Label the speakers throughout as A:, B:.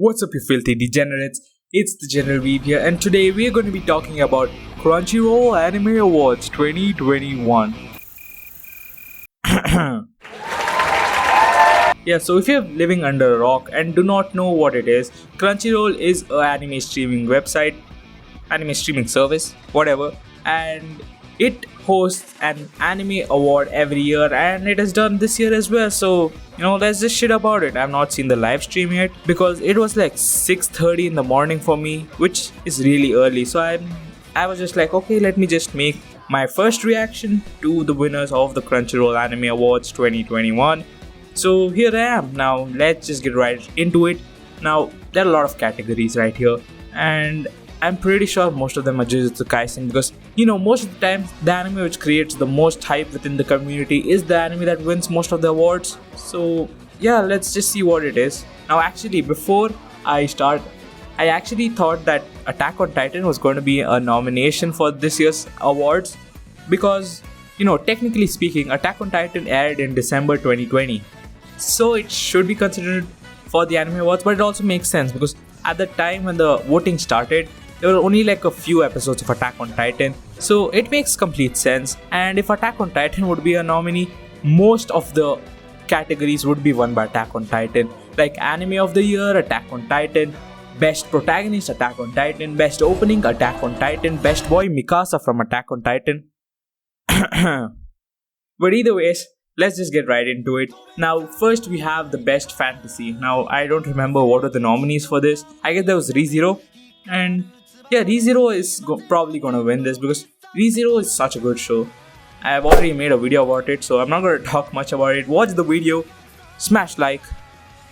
A: What's up, you filthy degenerates? It's the General Weeb here, and today we're going to be talking about Crunchyroll Anime Awards 2021. Yeah, so if you're living under a rock and do not know what it is, Crunchyroll is an anime streaming website, anime streaming service, whatever, and it hosts an anime award every year, and it has done this year as well. So let's just shit about it. I've not seen the live stream yet because it was like 6:30 in the morning for me, which is really early. So I was just like, okay, let me just make my first reaction to the winners of the Crunchyroll Anime Awards 2021. So here I am. Now let's just get right into it. Now there are a lot of categories right here, and I'm pretty sure most of them are Jujutsu Kaisen because most of the time the anime which creates the most hype within the community is the anime that wins most of the awards. So yeah, let's just see what it is. Now actually, before I start, I actually thought that Attack on Titan was going to be a nomination for this year's awards because technically speaking, Attack on Titan aired in December 2020, so it should be considered for the anime awards. But it also makes sense because at the time when the voting started, there were only like a few episodes of Attack on Titan, so it makes complete sense. And if Attack on Titan would be a nominee, most of the categories would be won by Attack on Titan, like Anime of the Year, Attack on Titan, Best Protagonist, Attack on Titan, Best Opening, Attack on Titan, Best Boy, Mikasa from Attack on Titan. But either ways, let's just get right into it. Now first we have the Best Fantasy. Now I don't remember what were the nominees for this. I guess there was ReZero, and yeah, ReZero is probably gonna win this because ReZero is such a good show. I have already made a video about it, so I'm not gonna talk much about it. Watch the video, smash like,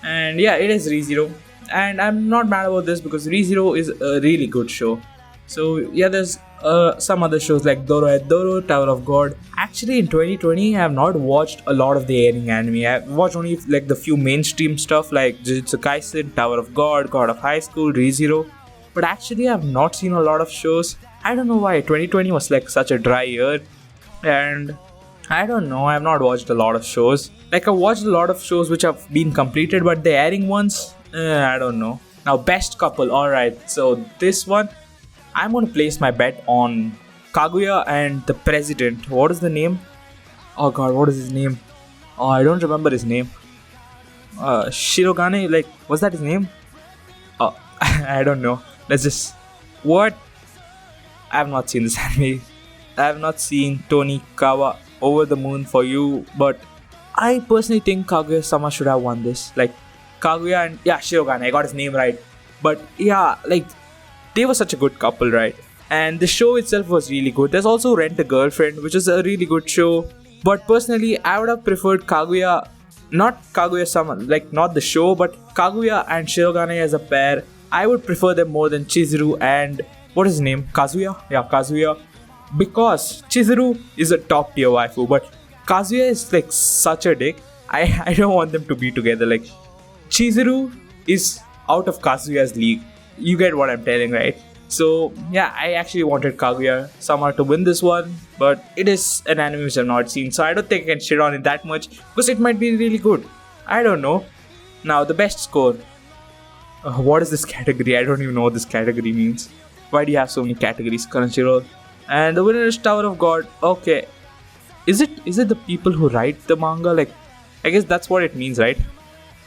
A: and yeah, it is ReZero. And I'm not mad about this because ReZero is a really good show. So yeah, there's some other shows like Doro, Tower of God. Actually, in 2020, I have not watched a lot of the airing anime. I've watched only like the few mainstream stuff like Jujutsu Kaisen, Tower of God, God of High School, ReZero. But actually, I've not seen a lot of shows. I don't know why. 2020 was like such a dry year, and I don't know. I've not watched a lot of shows. Like I watched a lot of shows which have been completed, but the airing ones, I don't know. Now, Best Couple. Alright, so this one, I'm gonna place my bet on Kaguya and the President. What is the name? Oh god, what is his name? Oh, I don't remember his name. Shirogane, like, was that his name? Oh, I don't know. Let's just... What? I have not seen this anime. I have not seen Tonikawa Over the Moon for You, but I personally think Kaguya-sama should have won this. Like, Kaguya and... Yeah, Shirogane, I got his name right. But yeah, like, they were such a good couple, right? And the show itself was really good. There's also Rent a Girlfriend, which is a really good show. But personally, I would have preferred Kaguya... Not Kaguya-sama, like, not the show, but Kaguya and Shirogane as a pair. I would prefer them more than Chizuru and... What is his name? Kazuya? Yeah, Kazuya. Because Chizuru is a top tier waifu, but Kazuya is like such a dick. I don't want them to be together. Like, Chizuru is out of Kazuya's league. You get what I'm telling, right? So yeah, I actually wanted Kaguya-sama to win this one, but it is an anime which I've not seen, so I don't think I can shit on it that much because it might be really good. I don't know. Now, the best score. What is this category? I don't even know what this category means. Why do you have so many categories, Crunchyroll? And the winner is Tower of God. Okay. Is it the people who write the manga? Like, I guess that's what it means, right?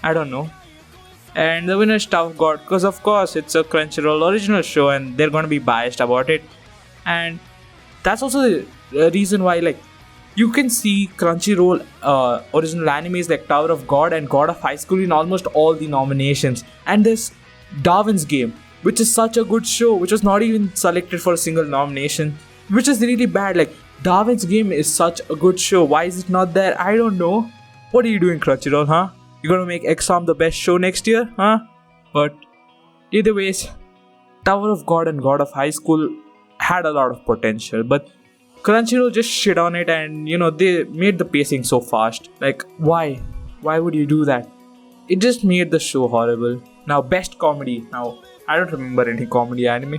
A: I don't know. And the winner is Tower of God because of course it's a Crunchyroll original show and they're gonna be biased about it. And that's also the reason why, like, you can see Crunchyroll original animes like Tower of God and God of High School in almost all the nominations. And there's Darwin's Game, which is such a good show, which was not even selected for a single nomination, which is really bad. Like, Darwin's Game is such a good show. Why is it not there? I don't know. What are you doing, Crunchyroll, huh? You're gonna make Exam the best show next year, huh? But either ways, Tower of God and God of High School had a lot of potential, but Crunchyroll just shit on it, and they made the pacing so fast. Like, why? Why would you do that? It just made the show horrible. Now, Best Comedy. Now, I don't remember any comedy anime.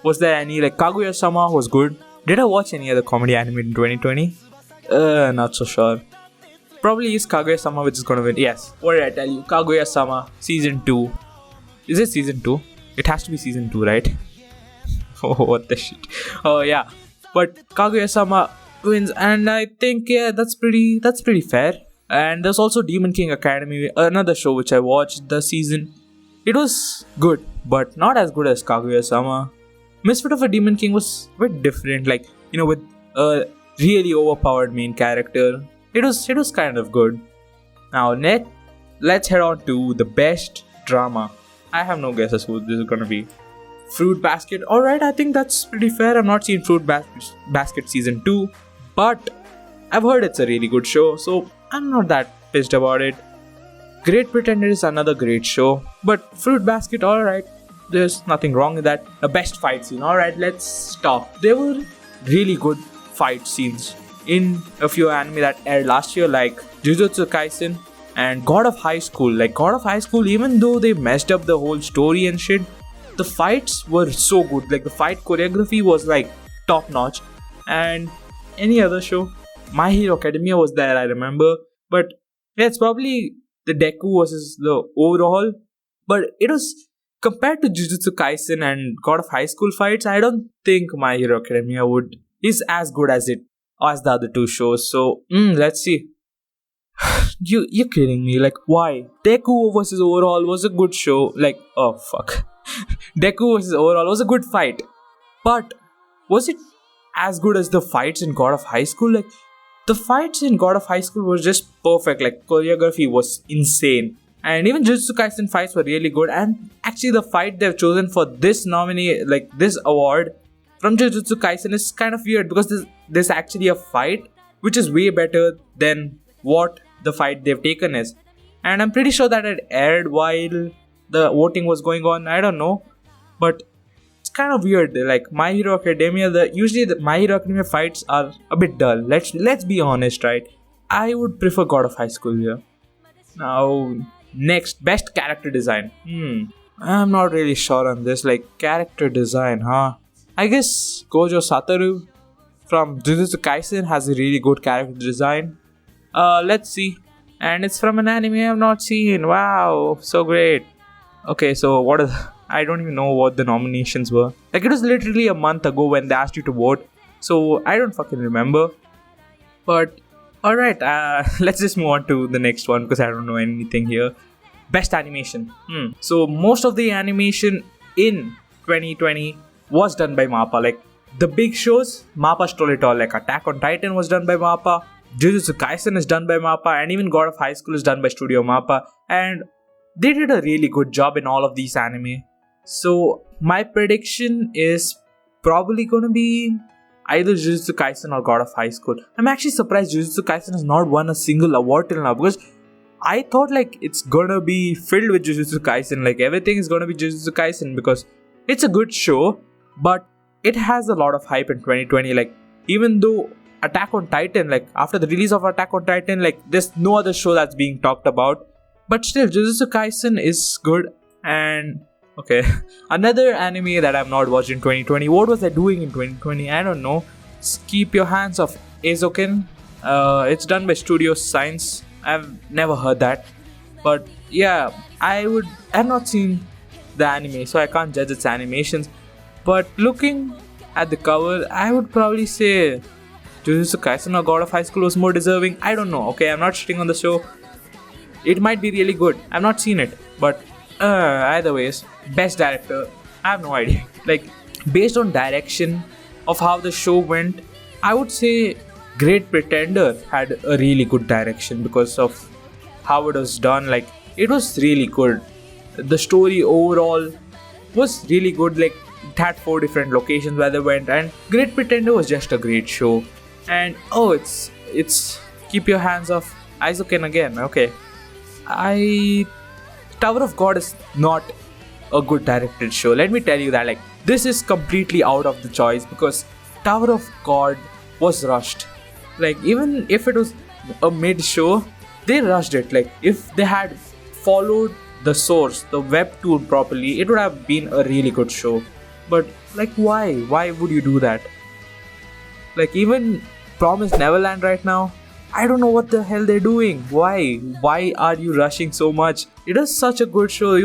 A: Was there any? Like, Kaguya-sama was good. Did I watch any other comedy anime in 2020? Not so sure. Probably is Kaguya-sama which is gonna win. Yes, what did I tell you? Kaguya-sama Season 2 Is it season 2? It has to be season 2, right? Oh, what the shit. Oh, yeah. But Kaguya-sama wins, and I think, yeah, that's pretty fair. And there's also Demon King Academy, another show which I watched this season. It was good, but not as good as Kaguya-sama. Misfit of a Demon King was a bit different, like, with a really overpowered main character. It was kind of good. Now, let's head on to the best drama. I have no guesses who this is gonna be. Fruit Basket. Alright, I think that's pretty fair. I've not seen Fruit Basket season 2, but I've heard it's a really good show, so I'm not that pissed about it. Great Pretender is another great show, but Fruit Basket, alright. There's nothing wrong with that. The best fight scene. Alright, let's talk. There were really good fight scenes in a few anime that aired last year, like Jujutsu Kaisen and God of High School. Like God of High School, even though they messed up the whole story and shit, the fights were so good. Like the fight choreography was like top notch. And any other show, My Hero Academia was there, I remember. But yeah, it's probably the Deku versus the overall. But it was, compared to Jujutsu Kaisen and God of High School fights, I don't think My Hero Academia is as good as the other two shows. So let's see. You're kidding me? Like, why? Deku versus Overall was a good show. Like, oh fuck. Deku versus Overall was a good fight. But was it as good as the fights in God of High School? Like, the fights in God of High School was just perfect. Like, choreography was insane. And even Jujutsu Kaisen fights were really good. And actually, the fight they've chosen for this this award from Jujutsu Kaisen is kind of weird, because there's actually a fight which is way better than what the fight they've taken is. And I'm pretty sure that it aired while the voting was going on. I don't know, but it's kind of weird. Like My Hero Academia, usually the My Hero Academia fights are a bit dull. Let's be honest, right? I would prefer God of High School here. Now, next, best character design. I'm not really sure on this. Like, character design, huh? I guess Gojo Satoru from Jujutsu Kaisen has a really good character design. Let's see. And it's from an anime I've not seen. Wow, so great. Okay, so I don't even know what the nominations were. Like, it was literally a month ago when they asked you to vote, so I don't fucking remember. But alright, let's just move on to the next one, because I don't know anything here. Best animation. So most of the animation in 2020 was done by MAPPA. Like, the big shows, MAPPA stole it all. Like, Attack on Titan was done by MAPPA, Jujutsu Kaisen is done by MAPPA, and even God of High School is done by Studio MAPPA. And they did a really good job in all of these anime. So my prediction is probably gonna be either Jujutsu Kaisen or God of High School. I'm actually surprised Jujutsu Kaisen has not won a single award till now, because I thought like it's gonna be filled with Jujutsu Kaisen. Like, everything is gonna be Jujutsu Kaisen, because it's a good show, but it has a lot of hype in 2020. Like, even though Attack on Titan, like after the release of Attack on Titan, like there's no other show that's being talked about, but still Jujutsu Kaisen is good. And okay, another anime that I've not watched in 2020. What was I doing in 2020? I don't know. Keep Your Hands Off Eizouken. It's done by Studio Science. I've never heard that, but yeah, I've not seen the anime, so I can't judge its animations. But looking at the cover, I would probably say Jujutsu Kaisen or God of High School was more deserving. I don't know. Okay, I'm not shitting on the show. It might be really good. I've not seen it, but either ways, best director, I have no idea. Like, based on direction of how the show went, I would say Great Pretender had a really good direction because of how it was done. Like, it was really good. The story overall was really good. Like, it had 4 different locations where they went, and Great Pretender was just a great show. And it's Keep Your Hands Off Eizouken again. Okay, Tower of God is not a good directed show. Let me tell you that. Like, this is completely out of the choice, because Tower of God was rushed. Like, even if it was a mid show, they rushed it. Like, if they had followed the source, the webtoon properly, it would have been a really good show. But like, why would you do that? Like, even Promised Neverland right now, I don't know what the hell they're doing. Why are you rushing so much? It is such a good show.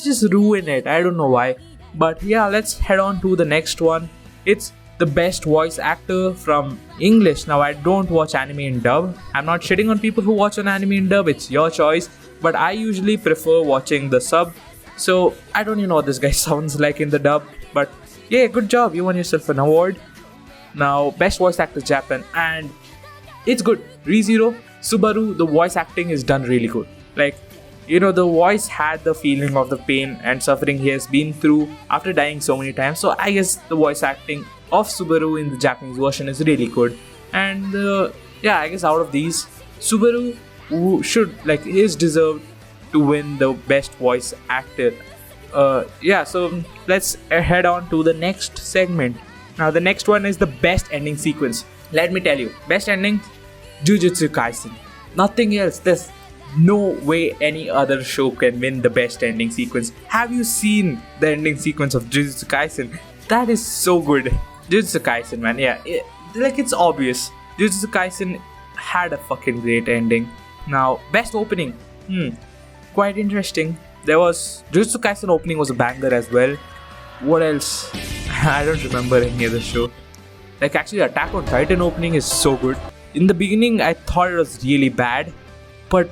A: just ruin it. I don't know why. But yeah, let's head on to the next one. It's the best voice actor from English. Now, I don't watch anime in dub. I'm not shitting on people who watch an anime in dub. It's your choice. But I usually prefer watching the sub. So I don't even know what this guy sounds like in the dub. But yeah, good job. You won yourself an award. Now, best voice actor Japan, and it's good. ReZero, Subaru, the voice acting is done really good. Like, the voice had the feeling of the pain and suffering he has been through after dying so many times. So I guess the voice acting of Subaru in the Japanese version is really good. And yeah, I guess out of these, Subaru is deserved to win the best voice actor. Yeah, so let's head on to the next segment. Now, the next one is the best ending sequence. Let me tell you, best ending, Jujutsu Kaisen. Nothing else. There's no way any other show can win the best ending sequence. Have you seen the ending sequence of Jujutsu Kaisen? That is so good. Jujutsu Kaisen, man. Yeah, it's obvious. Jujutsu Kaisen had a fucking great ending. Now, best opening. Quite interesting. There was Jujutsu Kaisen opening was a banger as well. What else? I don't remember any other show. Like, actually, Attack on Titan opening is so good. In the beginning, I thought it was really bad, but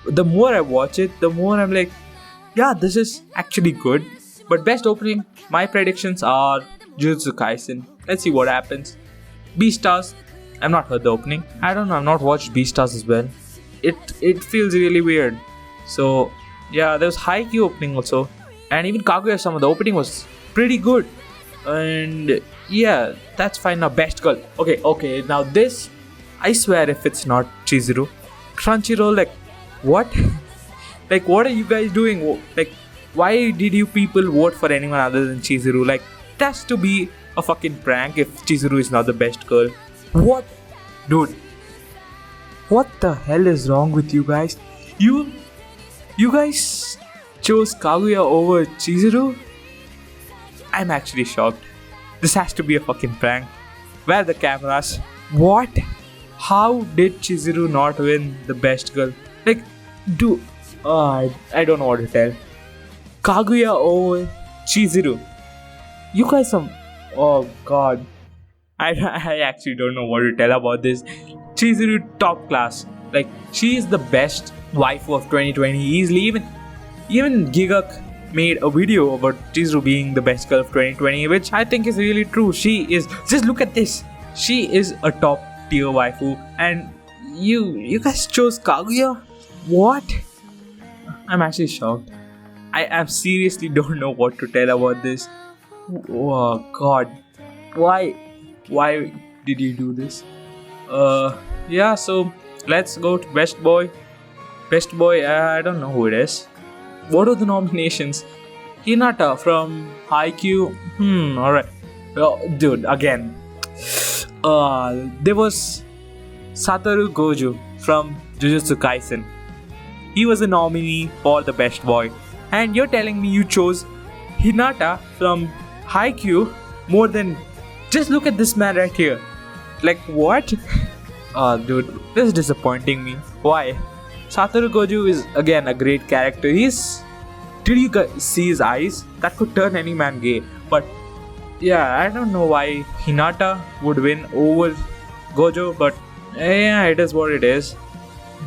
A: the more I watch it, the more I'm like, yeah, this is actually good. But best opening, my predictions are Jujutsu Kaisen. Let's see what happens. Beastars, I've not heard the opening. I don't know, I've not watched Beastars as well. It feels really weird. So yeah, there was Haikyuu opening also, and even Kaguya-sama, the opening was pretty good. And yeah, that's fine. Now, best girl. Okay. Now this, I swear, if it's not Chizuru, Crunchyroll, like, what? Like, what are you guys doing? Like, why did you people vote for anyone other than Chizuru? Like, it has to be a fucking prank if Chizuru is not the best girl. What? Dude. What the hell is wrong with you guys? You guys chose Kaguya over Chizuru? I'm actually shocked. This has to be a fucking prank. Where are the cameras? What? How did Chizuru not win the best girl? Like, I don't know what to tell. Kaguya over Chizuru. You guys oh god. I actually don't know what to tell about this. Chizuru top class. Like, she is the best waifu of 2020 easily. Even Gigak made a video about Chizuru being the best girl of 2020, which I think is really true. She is. Just look at this. She is a top tier waifu, and you guys chose Kaguya? What? I'm actually shocked. I seriously don't know what to tell about this. Oh god. Why did you do this? Yeah, so let's go to best boy. Best boy, I don't know who it is. What are the nominations? Hinata from Haikyuu. Alright. Dude, again. There was Satoru Gojo from Jujutsu Kaisen. He was a nominee for the best boy. And you're telling me you chose Hinata from Haikyuu more than... Just look at this man right here. Like, what? Dude, this is disappointing me. Why? Satoru Gojo is again a great character. Did you guys see his eyes? That could turn any man gay. But yeah, I don't know why Hinata would win over Gojo, but yeah, it is what it is.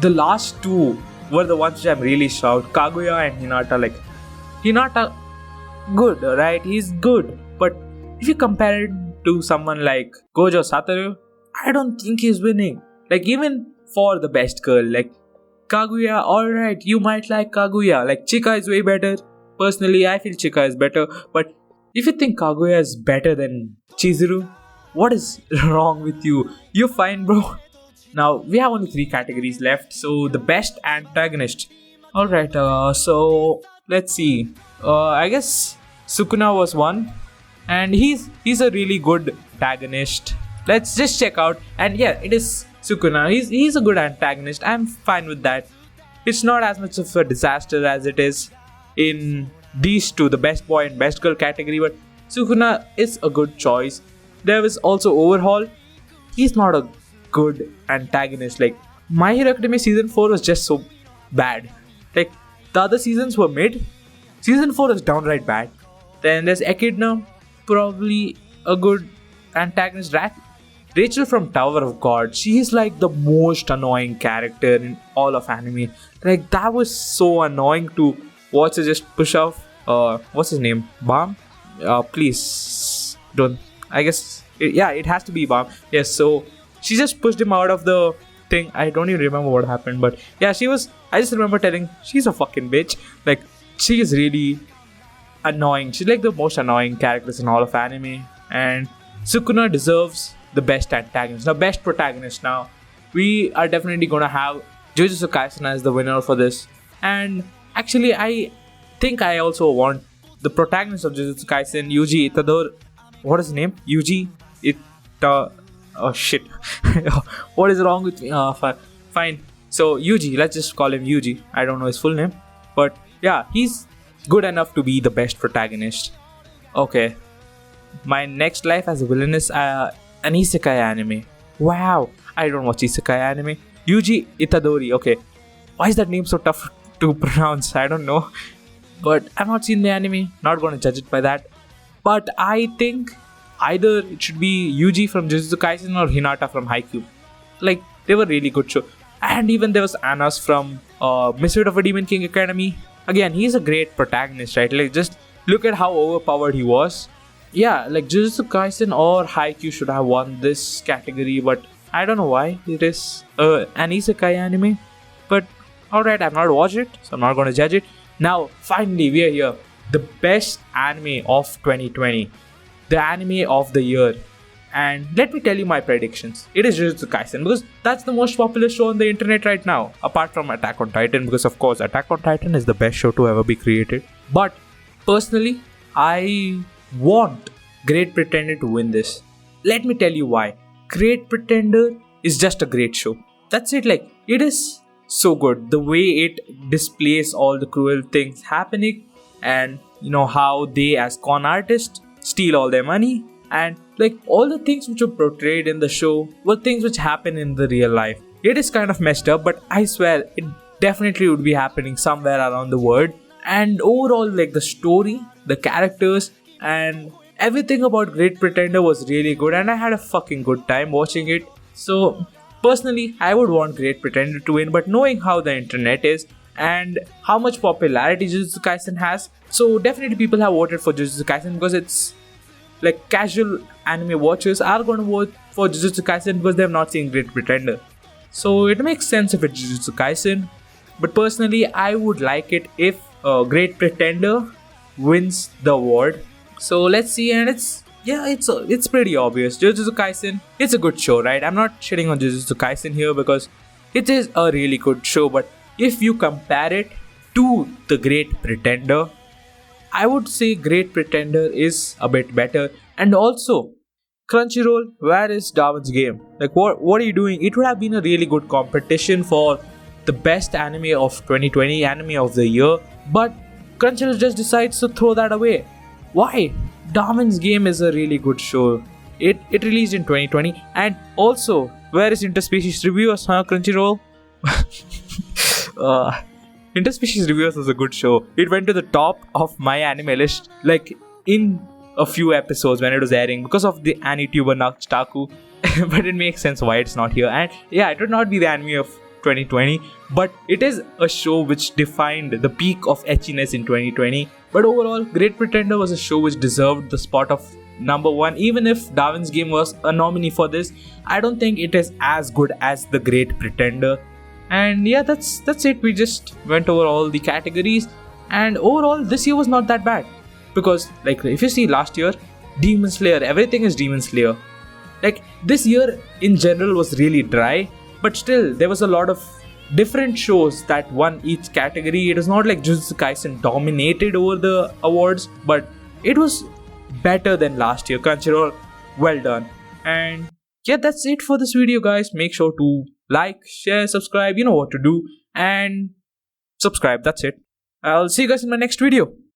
A: The last two were the ones which I'm really shocked. Kaguya and Hinata. Like, Hinata, good, right? He's good. But if you compare it to someone like Gojo Satoru, I don't think he's winning. Like, even for the best girl, like Kaguya, alright, you might like Kaguya. Like, Chika is way better. Personally, I feel Chika is better. But if you think Kaguya is better than Chizuru, what is wrong with you? You're fine, bro. Now, we have only 3 categories left. So, the best antagonist. Alright, so let's see. I guess Sukuna was one. And he's a really good antagonist. Let's just check out. And yeah, it is Sukuna. He's a good antagonist. I'm fine with that. It's not as much of a disaster as it is in these two, the best boy and best girl category, but Sukuna is a good choice. There was also Overhaul. He's not a good antagonist. Like, My Hero Academia season 4 was just so bad. Like, the other seasons were mid, Season 4 is downright bad. Then there's Echidna, probably a good antagonist. Rachel from Tower of God, she is like the most annoying character in all of anime. Like, that was so annoying to watch her just push off. What's his name? Balm? Please don't. I guess it has to be Balm. Yes. So she just pushed him out of the thing. I don't even remember what happened, but yeah, she was. I just remember telling she's a fucking bitch. Like, she is really annoying. She's like the most annoying characters in all of anime, and Sukuna deserves the best antagonist, the best protagonist. Now, we are definitely gonna have Jujutsu Kaisen as the winner for this, and actually, I think I also want the protagonist of Jujutsu Kaisen, Yuji Itadori. What is his name? Yuji Ita. Oh shit! What is wrong with me? Fine. So Yuji, let's just call him Yuji. I don't know his full name, but yeah, he's good enough to be the best protagonist. Okay, my next life as a villain is an isekai anime. Wow, I don't watch isekai anime. Yuji Itadori. Okay, why is that name so tough to pronounce? I don't know, but I've not seen the anime. Not gonna judge it by that. But I think either it should be Yuji from Jujutsu Kaisen or Hinata from Haikyuu. Like, they were really good show. And even there was Anas from Misfit of a Demon King Academy. Again, he's a great protagonist, right? Like, just look at how overpowered he was. Yeah, like Jujutsu Kaisen or Haikyuu should have won this category, but I don't know why. It is an isekai anime. But alright, I've not watched it, so I'm not gonna judge it. Now, finally, we are here. The best anime of 2020. The anime of the year. And let me tell you my predictions. It is Jujutsu Kaisen because that's the most popular show on the internet right now. Apart from Attack on Titan, because of course Attack on Titan is the best show to ever be created. But personally, I want Great Pretender to win this. Let me tell you why. Great Pretender is just a great show. That's it. Like, it is so good. The way it displays all the cruel things happening, and you know how they as con artists steal all their money, and like all the things which were portrayed in the show were things which happen in the real life. It is kind of messed up, but I swear it definitely would be happening somewhere around the world. And overall, like, the story, the characters, and everything about Great Pretender was really good, and I had a fucking good time watching it. So personally, I would want Great Pretender to win, but knowing how the internet is and how much popularity Jujutsu Kaisen has, so definitely people have voted for Jujutsu Kaisen because it's like casual anime watchers are going to vote for Jujutsu Kaisen because they have not seen Great Pretender. So it makes sense if it's Jujutsu Kaisen, but personally I would like it if Great Pretender wins the award. So let's see, and it's pretty obvious. Jujutsu Kaisen, it's a good show, right? I'm not shitting on Jujutsu Kaisen here because it is a really good show, but if you compare it to the Great Pretender, I would say Great Pretender is a bit better. And also, Crunchyroll, where is Darwin's Game? Like, what are you doing? It would have been a really good competition for the best anime of 2020, anime of the year, but Crunchyroll just decides to throw that away. Why? Darwin's Game is a really good show. It released in 2020, and also, where is Interspecies Reviewers, huh, Crunchyroll? Interspecies Reviewers was a good show. It went to the top of my anime list, like, in a few episodes when it was airing because of the AniTuber Naktaku. But it makes sense why it's not here. And yeah, it would not be the anime of 2020, but it is a show which defined the peak of etchiness in 2020. But overall, Great Pretender was a show which deserved the spot of number one. Even if Darwin's Game was a nominee for this, I don't think it is as good as the Great Pretender. And yeah, that's it. We just went over all the categories, and overall this year was not that bad, because like if you see last year, Demon Slayer, everything is Demon Slayer. Like, this year in general was really dry, but still there was a lot of different shows that won each category. It was not like Jujutsu Kaisen dominated over the awards, but it was better than last year. Crunchyroll, well done. And yeah, that's it for this video, guys. Make sure to like, share, subscribe, you know what to do, and subscribe. That's it. I'll see you guys in my next video.